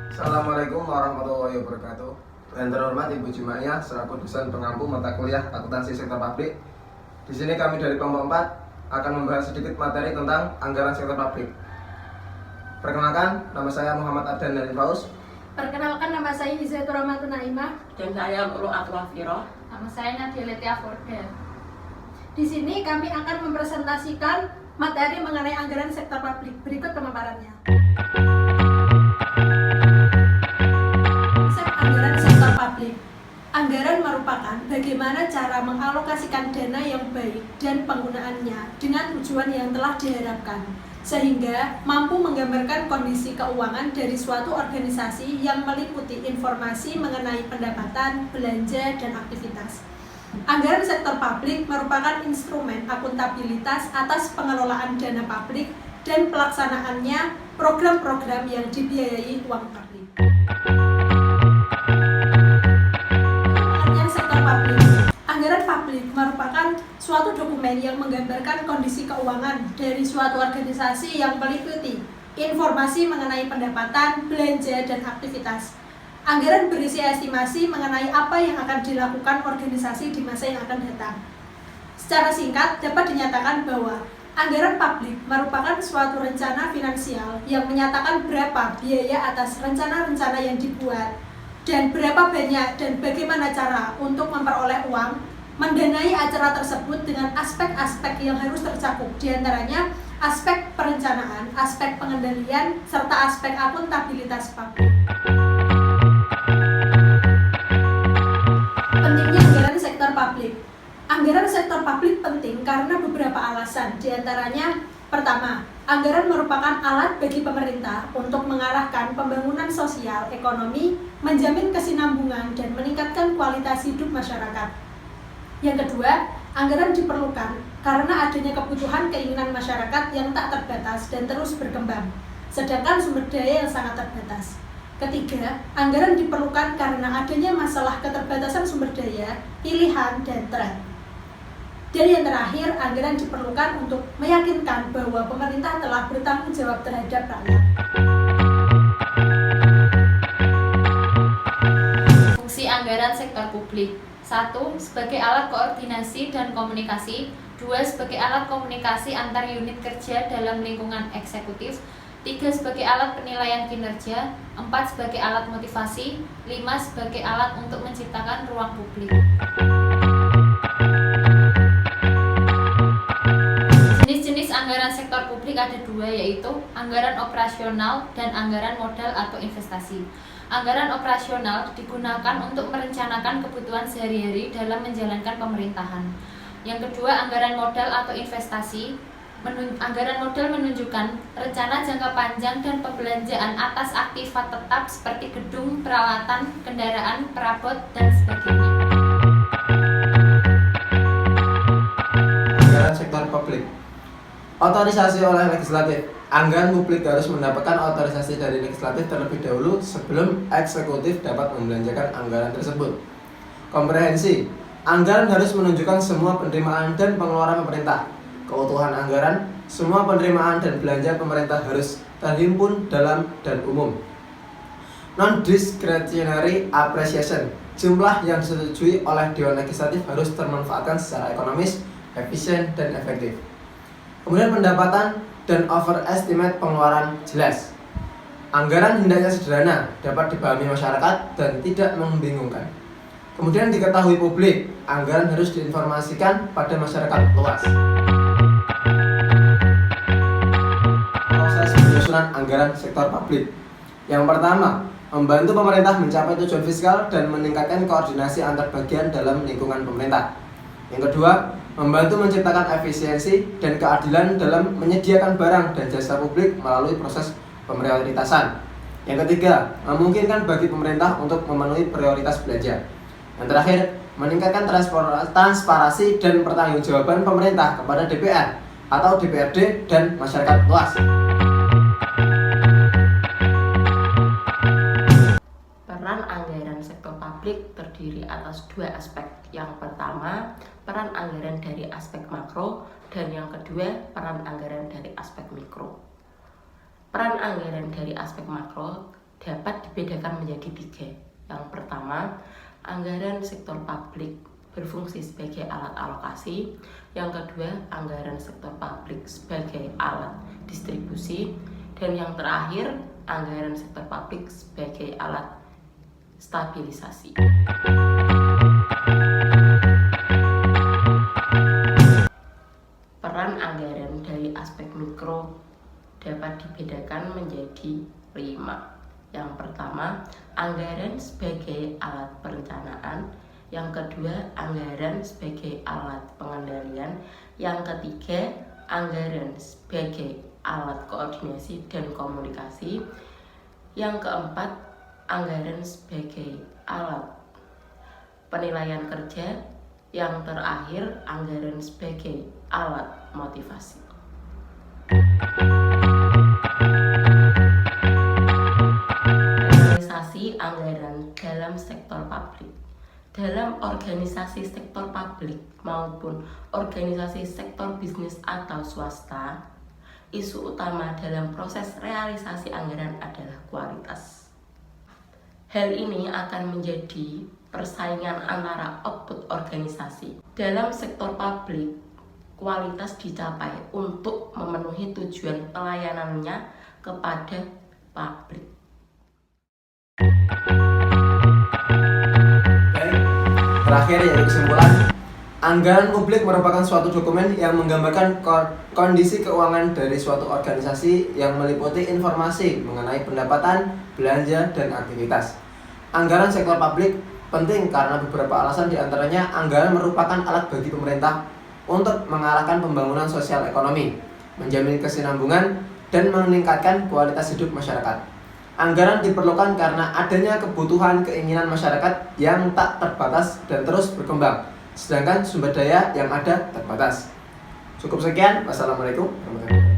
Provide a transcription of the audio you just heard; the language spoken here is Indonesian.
Assalamualaikum warahmatullahi wabarakatuh. Yang terhormat Ibu Jumaiyah selaku dosen pengampu mata kuliah akuntansi sektor publik. Di sini kami dari kelompok 4 akan membahas sedikit materi tentang anggaran sektor publik. Perkenalkan, nama saya Muhammad Abdan dari Faus. Perkenalkan, nama saya Izzatur Rahmatun Naimah. Dan saya Nurul Atwafiro. Nama saya Nadia Letia Forda. Di sini kami akan mempresentasikan materi mengenai anggaran sektor publik. Berikut pemaparannya. Konsep anggaran sektor publik. Anggaran merupakan bagaimana cara mengalokasikan dana yang baik dan penggunaannya dengan tujuan yang telah diharapkan, sehingga mampu menggambarkan kondisi keuangan dari suatu organisasi yang meliputi informasi mengenai pendapatan, belanja, dan aktivitas. Anggaran sektor publik merupakan instrumen akuntabilitas atas pengelolaan dana publik dan pelaksanaannya program-program yang dibiayai uang publik. Pengertian sektor publik. Anggaran publik merupakan suatu dokumen yang menggambarkan kondisi keuangan dari suatu organisasi yang meliputi informasi mengenai pendapatan, belanja, dan aktivitas. Anggaran berisi estimasi mengenai apa yang akan dilakukan organisasi di masa yang akan datang. Secara singkat, dapat dinyatakan bahwa anggaran publik merupakan suatu rencana finansial yang menyatakan berapa biaya atas rencana-rencana yang dibuat dan berapa banyak dan bagaimana cara untuk memperoleh uang, mendanai acara tersebut dengan aspek-aspek yang harus tercakup, diantaranya aspek perencanaan, aspek pengendalian, serta aspek akuntabilitas publik. Pentingnya anggaran sektor publik. Anggaran sektor publik penting karena beberapa alasan, diantaranya pertama, anggaran merupakan alat bagi pemerintah untuk mengarahkan pembangunan sosial, ekonomi, menjamin kesinambungan, dan meningkatkan kualitas hidup masyarakat. Yang kedua, anggaran diperlukan karena adanya kebutuhan keinginan masyarakat yang tak terbatas dan terus berkembang, sedangkan sumber daya yang sangat terbatas. Ketiga, anggaran diperlukan karena adanya masalah keterbatasan sumber daya, pilihan, dan tren. Dan yang terakhir, anggaran diperlukan untuk meyakinkan bahwa pemerintah telah bertanggung jawab terhadap rakyat. Fungsi anggaran sektor publik. 1. Sebagai alat koordinasi dan komunikasi. 2. Sebagai alat komunikasi antar unit kerja dalam lingkungan eksekutif. 3. Sebagai alat penilaian kinerja. 4. Sebagai alat motivasi. 5. Sebagai alat untuk menciptakan ruang publik. Jenis-jenis anggaran sektor publik ada dua, yaitu anggaran operasional dan anggaran modal atau investasi. Anggaran operasional digunakan untuk merencanakan kebutuhan sehari-hari dalam menjalankan pemerintahan. Yang kedua, anggaran modal atau investasi. Anggaran modal menunjukkan rencana jangka panjang dan pembelanjaan atas aktiva tetap seperti gedung, peralatan, kendaraan, perabot, dan sebagainya. Anggaran sektor publik. Otorisasi oleh legislatif. Anggaran publik harus mendapatkan otorisasi dari legislatif terlebih dahulu sebelum eksekutif dapat membelanjakan anggaran tersebut. Komprehensi. Anggaran harus menunjukkan semua penerimaan dan pengeluaran pemerintah. Keutuhan anggaran, semua penerimaan dan belanja pemerintah harus terhimpun dalam dan umum. Non-discretionary appreciation. Jumlah yang disetujui oleh Dewan Legislatif harus termanfaatkan secara ekonomis, efisien, dan efektif. Kemudian pendapatan dan overestimate pengeluaran jelas. Anggaran hendaknya sederhana, dapat dipahami masyarakat, dan tidak membingungkan. Kemudian diketahui publik, anggaran harus diinformasikan pada masyarakat luas. Proses penyusunan anggaran sektor publik. Yang pertama, membantu pemerintah mencapai tujuan fiskal dan meningkatkan koordinasi antar bagian dalam lingkungan pemerintah. Yang kedua, membantu menciptakan efisiensi dan keadilan dalam menyediakan barang dan jasa publik melalui proses pemprioritasan. Yang ketiga, memungkinkan bagi pemerintah untuk memenuhi prioritas belanja. Yang terakhir, meningkatkan transparansi dan pertanggungjawaban pemerintah kepada DPR atau DPRD dan masyarakat luas. Peran anggaran sektor publik terdiri atas dua aspek. Yang pertama, peran anggaran dari aspek makro, dan yang kedua, peran anggaran dari aspek mikro. Peran anggaran dari aspek makro dapat dibedakan menjadi 3. Yang pertama, anggaran sektor publik berfungsi sebagai alat alokasi. Yang kedua, anggaran sektor publik sebagai alat distribusi. Dan yang terakhir, anggaran sektor publik sebagai alat stabilisasi. Peran anggaran dari aspek mikro dapat dibedakan menjadi 5. Yang pertama, anggaran sebagai alat perencanaan. Yang kedua, anggaran sebagai alat pengendalian. Yang ketiga, anggaran sebagai alat koordinasi dan komunikasi. Yang keempat, anggaran sebagai alat penilaian kerja. Yang terakhir, anggaran sebagai alat motivasi. Organisasi anggaran dalam sektor publik. Dalam organisasi sektor publik maupun organisasi sektor bisnis atau swasta, isu utama dalam proses realisasi anggaran adalah kualitas. Hal ini akan menjadi persaingan antara output organisasi. Dalam sektor publik, kualitas dicapai untuk memenuhi tujuan pelayanannya kepada publik. Terakhir yaitu kesimpulan, anggaran publik merupakan suatu dokumen yang menggambarkan kondisi keuangan dari suatu organisasi yang meliputi informasi mengenai pendapatan, belanja, dan aktivitas. Anggaran sektor publik penting karena beberapa alasan, diantaranya anggaran merupakan alat bagi pemerintah untuk mengarahkan pembangunan sosial ekonomi, menjamin kesinambungan, dan meningkatkan kualitas hidup masyarakat. Anggaran diperlukan karena adanya kebutuhan keinginan masyarakat yang tak terbatas dan terus berkembang, sedangkan sumber daya yang ada terbatas. Cukup sekian. Wassalamualaikum warahmatullahi wabarakatuh.